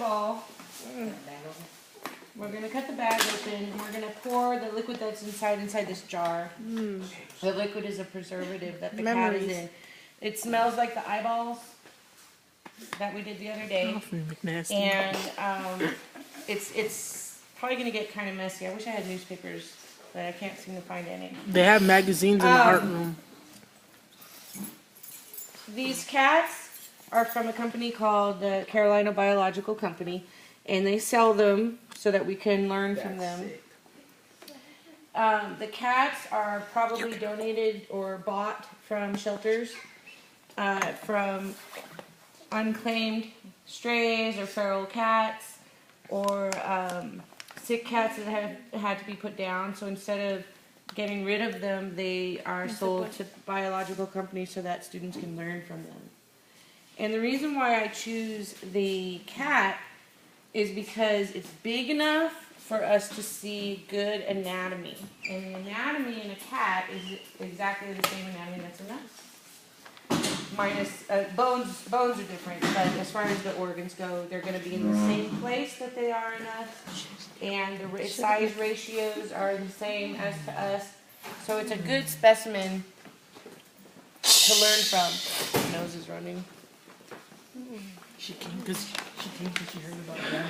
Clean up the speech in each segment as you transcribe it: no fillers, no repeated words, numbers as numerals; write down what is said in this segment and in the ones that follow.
all, we're going to cut the bag open, and we're going to pour the liquid that's inside this jar. The liquid is a preservative that the cat is in. It smells like the eyeballs that we did the other day. And it's probably going to get kind of messy. I wish I had newspapers, but I can't seem to find any. They have magazines in the art room. These cats are from a company called the Carolina Biological Company, and they sell them so that we can learn from them. The cats are probably donated or bought from shelters, from unclaimed strays or feral cats, or sick cats that have had to be put down. So instead of getting rid of them, they are sold to biological companies so that students can learn from them. And the reason why I choose the cat is because it's big enough for us to see good anatomy. And the anatomy in a cat is exactly the same anatomy that's in us. Minus, bones are different, but as far as the organs go, they're going to be in the same place that they are in us. And the size ratios are the same as to us. So it's a good specimen to learn from. My nose is running. She came because she heard about that.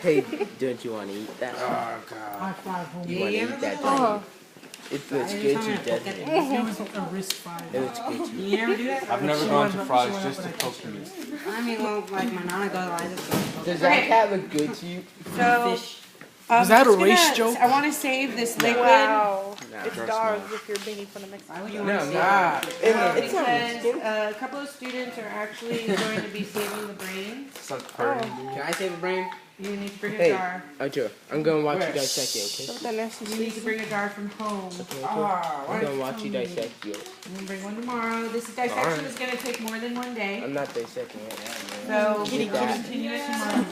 Hey, don't you want to eat that? Oh, God. You want to eat that, don't you? It looks good to you, doesn't it? It was a wrist fire. It looks good to you. You never do that? I've never gone to frogs just to poke me. I mean, well, like my nana goes, I just go. Does that cat look good to you? So, Was that a race joke? I want to save this liquid. Wow. No. It's dark if you're beating for the Mexican. Why would you No, want to nah. Because a couple of students are actually going to be saving the brain. It's like purring, dude. Can I save a brain? You need to bring a Hey, jar. Archer, I'm going to watch you dissect it, Don't okay? that nasty You need to bring a jar from home. Okay, I'm going to watch you dissect you. I'm going to bring one tomorrow. This dissection is going to take more than one day. I'm not dissecting it now, man. So, we'll continue it tomorrow.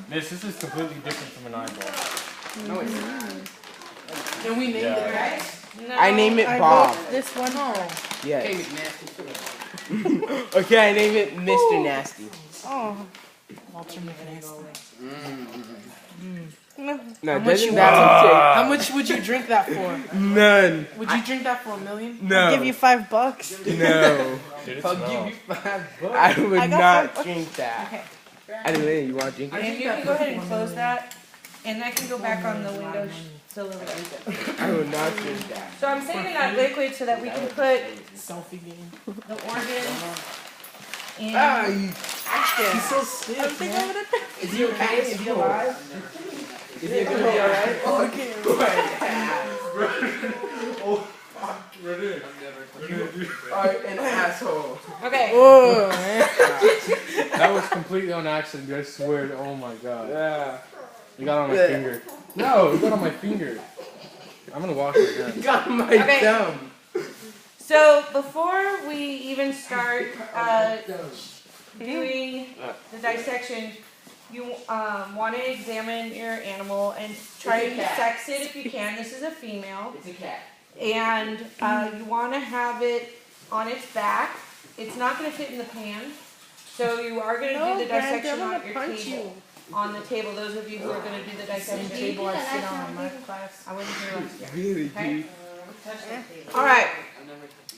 This is completely different from an eyeball. No, it's not. Can we name Yeah. the cat? No. I name it I Bob. vote this one. Yes. Okay, I name it Mr. Nasty. Oh. Walter McNasty. No, doesn't that How much would you drink that for? say none? Would you drink that for $1 million? No. I'll give you $5. No. Dude, it I'll smells. give you $5. I would I got not $5. drink that. Okay. Anyway, you want to drink it? And you can go ahead and close that. And that can go back on the window sill over there. I would not drink that. So I'm saving that liquid so that we can put Selfie game. the organ in. Ah, you. He's so stiff, man. Is he okay? Is he alive? Is he gonna be alright? Okay. Alright, an asshole. Okay. Oh, man. That was completely on accident, dude. I swear. Oh my god. Yeah. You got on my finger. No, you got on my finger. I'm gonna wash it again. Got on my Okay. thumb. So before we even start doing the dissection, you want to examine your animal and try It's a and cat. sex it if you can. This is a female. It's a cat. And you want to have it on its back. It's not going to fit in the pan. So you are going to do the dissection on your table. On the table, those of you who are going to do the dissection table, I sit on in my class. I wasn't here last year. Really, Okay? dude. Alright.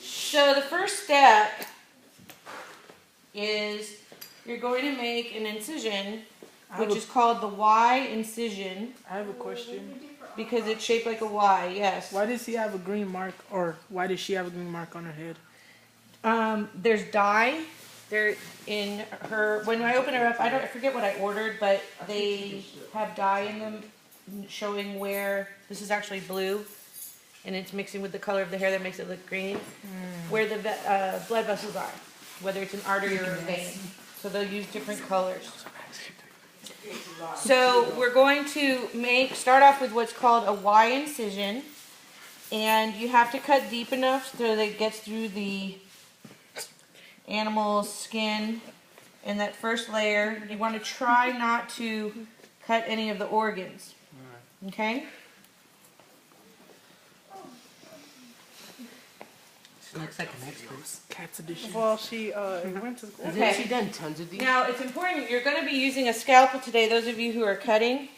So the first step is you're going to make an incision, which is called the Y incision, I have a question. because it's shaped like a Y, yes. Why does he have a green mark, or why does she have a green mark on her head? There's dye. They're in her, when I open her up, I forget what I ordered, but they have dye in them showing where, this is actually blue, and it's mixing with the color of the hair that makes it look green, where the blood vessels are, whether it's an artery or a vein. So they'll use different colors. So we're going to start off with what's called a Y incision, and you have to cut deep enough so that it gets through the animal's skin. And that first layer, you want to try not to cut any of the organs. Okay? Looks like an expert. Cats edition. Well, she went to school. Okay. She done tons of these. Now, it's important, you're going to be using a scalpel today, those of you who are cutting.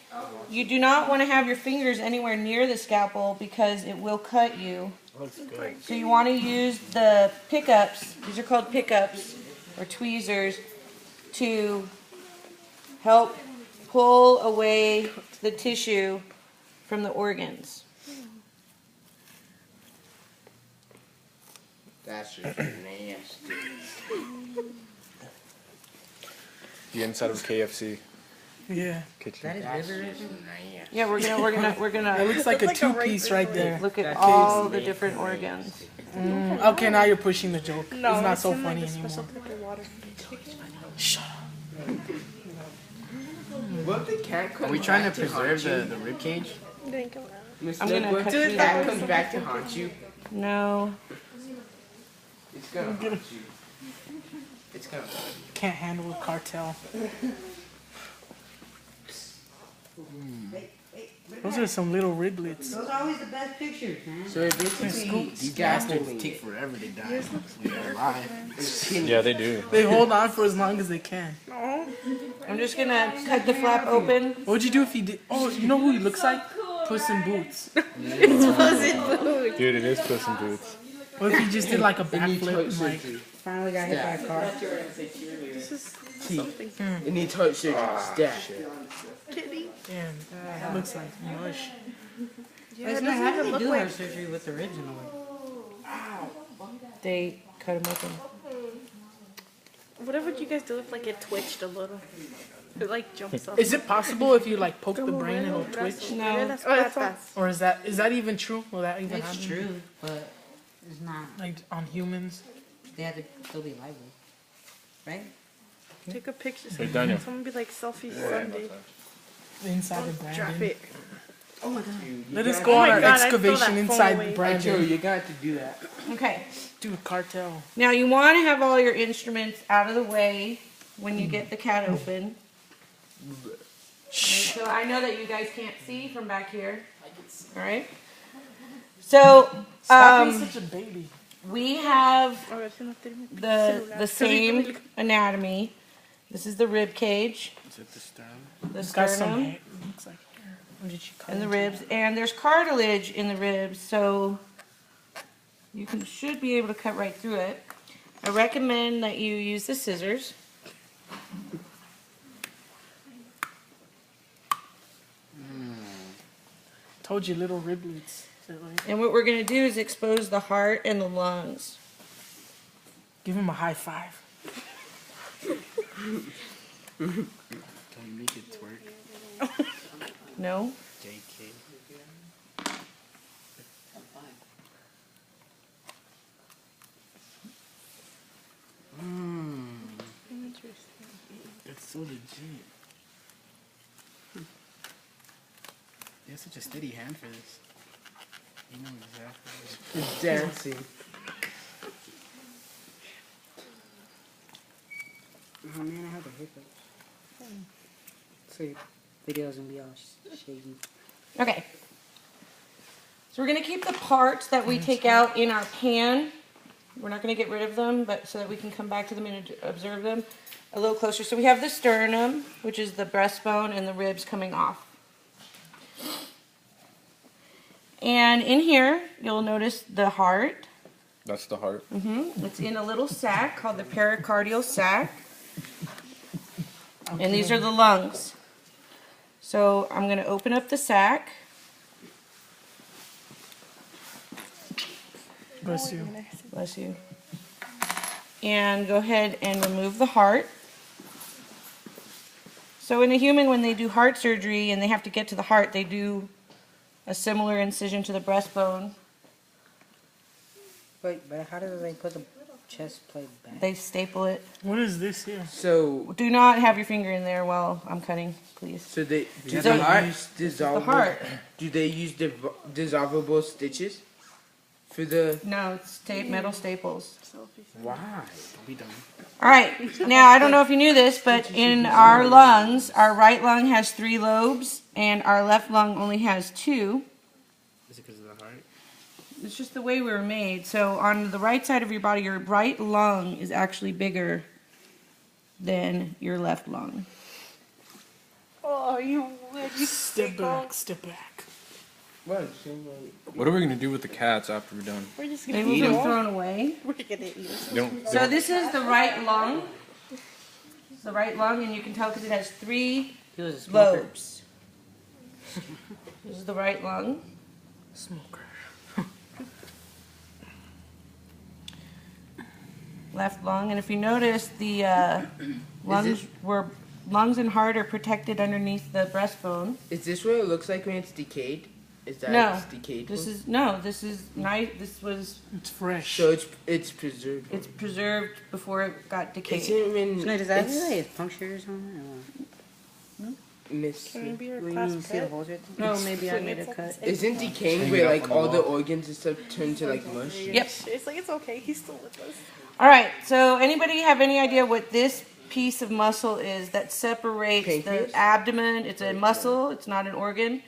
You do not want to have your fingers anywhere near the scalpel because it will cut you. Looks good. So you want to use the pickups, these are called pickups or tweezers, to help pull away the tissue from the organs. That's just nasty. The inside of KFC Yeah. kitchen. That is That's liver. just nasty. Yeah, we're It gonna looks like a like a two-piece right there. look at That all tastes the different organs. Okay, now you're pushing the joke. No, it's not it's so in, like, funny a special anymore. type of water. Shut up. What if the cat comes Are we trying back to preserve haunt the rib cage? It didn't come out. you? Miss I'm Snook, gonna what cut if you the that cat way. comes back to haunt you? No. It's gonna haunt you. It's gonna haunt you. Can't handle a cartel. Those are some little riblets. Those are always the best pictures, man. So basically, These scaffolding. bastards take forever to die. They're alive. Yeah, they do. They hold on for as long as they can. I'm just gonna cut the flap open. What would you do if he did? Oh, you know who he looks like? Puss in Boots. Dude, it is Puss in Boots. What if he just did like a It needs backflip heart and like surgery. Finally got hit by a car. This is something. It needs heart surgery. Stat. Kitty. damn, that looks like mush. Yeah, It's it not doesn't how even they look do like. heart surgery with the original one. They cut them open. What would you guys do if like it twitched a little? It like jumps up. Is it possible if you like poke the brain it'll twitch? No. That's patas. Or is that even true? Will that even It's happen? true, but it's not. Like on humans? They have to still be lively, right? Take a picture. Hey, Daniel. Someone be like selfie Sunday. Inside of Drop Brandon. it. Oh my god. Let us got- go Oh on my our God, I'd throw excavation that phone inside away. I tell Brandon. you, you got to do that. Okay. Dude, cartel. Now you want to have all your instruments out of the way when you get the cat open. Okay, so I know that you guys can't see from back here. All right. So Stop being such a baby. we have A ver si no tiene the same anatomy. This is the rib cage, Is it the sternum? the It's got some sternum, hair. It looks like hair. Or did she cut and the into ribs, and there's cartilage in the ribs, so you should be able to cut right through it. I recommend that you use the scissors. Told you, little riblets. Is that right? And what we're going to do is expose the heart and the lungs. Give him a high five. Can you make it twerk? No? JK. That's so legit. You have such a steady hand for this. You know exactly. It's dancing. Oh man, I have a hiccup. So your video's gonna be all shaky. Okay. So we're going to keep the parts that we take out in our pan. We're not going to get rid of them, but so that we can come back to them and observe them a little closer. So we have the sternum, which is the breastbone and the ribs coming off. And in here, you'll notice the heart. That's the heart. It's in a little sac called the pericardial sac. And these are the lungs. So I'm going to open up the sac. Bless you. Bless you. And go ahead and remove the heart. So in a human, when they do heart surgery and they have to get to the heart, they do a similar incision to the breastbone. Wait, but how do they put the chest plate back? They staple it. What is this here? So, Do not have your finger in there while I'm cutting, please. so they do The they heart. use The dissolvable? heart. Do they use dissolvable stitches for the? No, it's metal staples. Why? Be done. All right. Now, I don't know if you knew this, but in our lungs, our right lung has 3 lobes, and our left lung only has 2. Is it because of the heart? it's just the way we were made. So on the right side of your body, your right lung is actually bigger than your left lung. Oh, you Step back, step back. What? What are we gonna do with the cats after we're done? We're just gonna They will eat be them. thrown away. We're gonna eat them. So this is the right lung. This is the right lung, and you can tell because it has 3 He was a smoker. lobes. This is the right lung. Smoker. Left lung, and if you notice, the lungs and heart are protected underneath the breastbone. Is this what it looks like when it's decayed? Is that No, it's decayed? this is no. This is nice. This was. It's fresh. So it's preserved. It's preserved before it got decayed. Isn't when Snook, does that it's look like it's punctured or something? Or what? miss. Can it be our Well, you class see the pet? holes right there? No, maybe I made a cut. Isn't decaying Hang it where up like on the all the wall. organs and stuff turn to like mush? Yep. It's like, it's okay. He's still with us. All right. So, anybody have any idea what this piece of muscle is that separates Pancreas? the abdomen? It's a muscle. It's not an organ.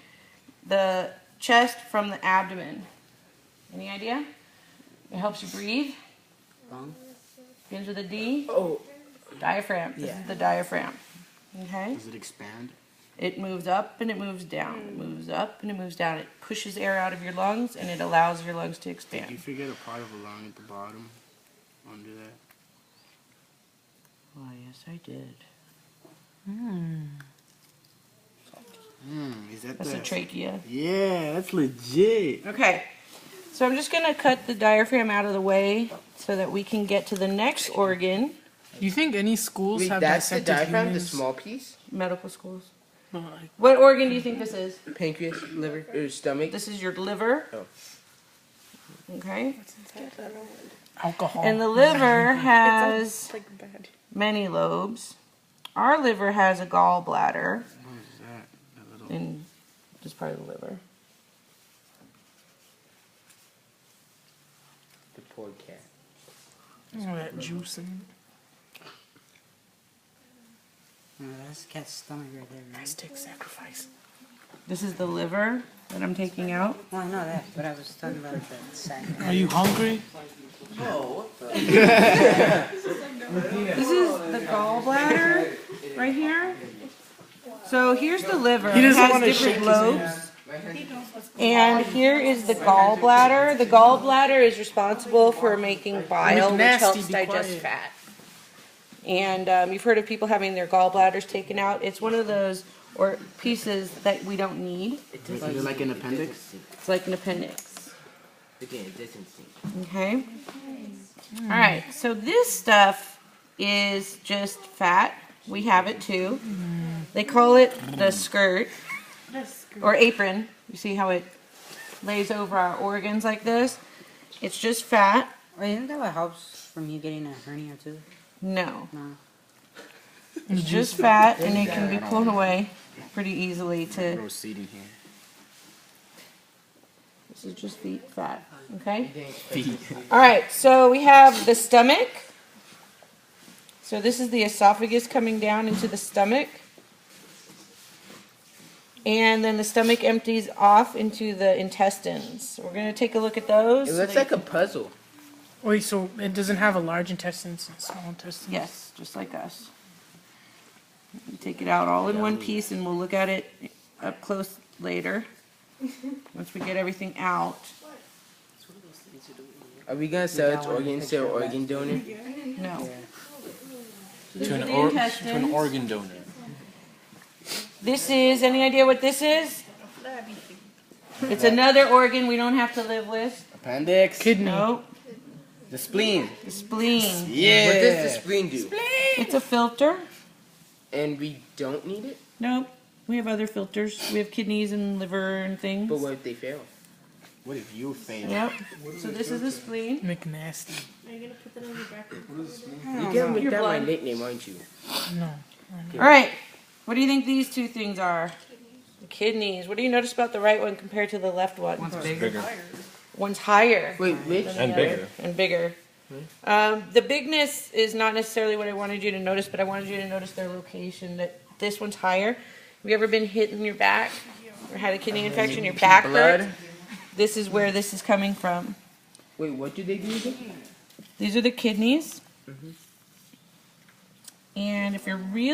The chest from the abdomen. Any idea? It helps you breathe. Lung? Begins with a D. Oh, Diaphragm. This Yeah. is the diaphragm. Okay. Does it expand? It moves up and it moves down. It moves up and it moves down. It pushes air out of your lungs and it allows your lungs to Did you expand. forget a part of a lung at the bottom? Under that? Oh, yes, I did. Is that That's the... a trachea. Yeah, that's legit. Okay. So I'm just going to cut the diaphragm out of the way so that we can get to the next organ. Do you think any schools wait, have that's the dissected diaphragm, the humans? small piece? Medical schools. No, like, What organ do you think this is? Pancreas, liver, or stomach? This is your liver. Oh. Okay. alcohol. And the liver has It's like bad. many lobes. Our liver has a gallbladder. What is that? That little... And just part of the liver. The poor cat. Oh, that juice in No, that's the cat's stomach right there, right? Aztec sacrifice. This is the liver that I'm taking out. Well, I know that, but I was talking about the sack. Are you hungry? This is the gallbladder right here. So here's the liver. He It doesn't has want to different shake his lobes. hand. And here is the gallbladder. The gallbladder is responsible for making bile, which nasty, helps be digest quiet. fat. And you've heard of people having their gallbladders taken out. It's one of those or pieces that we don't need. Is it like an appendix? It's like an appendix. Again, it doesn't sink. Okay. All right. So this stuff is just fat. We have it too. They call it the skirt or apron. You see how it lays over our organs like this? It's just fat. Wait, isn't that what helps from you getting a hernia too? No. No. It's just fat and it can be pulled away pretty easily to. Proceeding here. This is just fat. Okay? Feet. All right, so we have the stomach. So this is the esophagus coming down into the stomach. And then the stomach empties off into the intestines. We're going to take a look at those. It looks like a puzzle. Wait, so it doesn't have a large intestines and small intestines? Yes, just like us. We take it out all in one piece and we'll look at it up close later. Once we get everything out. Are we gonna sell its organs to an organ donor? No. To an, the to intestines. an organ donor. This is, any idea what this is? It's another organ we don't have to live with. Appendix. Kidney. No, The spleen. the spleen. Yeah. What does the spleen do? It's a filter. And we don't need it? Nope. We have other filters. We have kidneys and liver and things. But what if they fail? What if you fail? Yep. So this is the spleen. McNasty. Are you gonna put that on your back? You can make Your that my blood. nickname, aren't you? No. All right. What do you think these two things are? The kidneys. What do you notice about the right one compared to the left one? One's bigger. Bigger. One's higher Wait, which? And bigger. and bigger. The bigness is not necessarily what I wanted you to notice, but I wanted you to notice their location. That this one's higher. Have you ever been hit in your back or had a kidney infection? Your back Blood? hurt. this is where this is coming from. Wait, what do they do again? These are the kidneys. And if you're really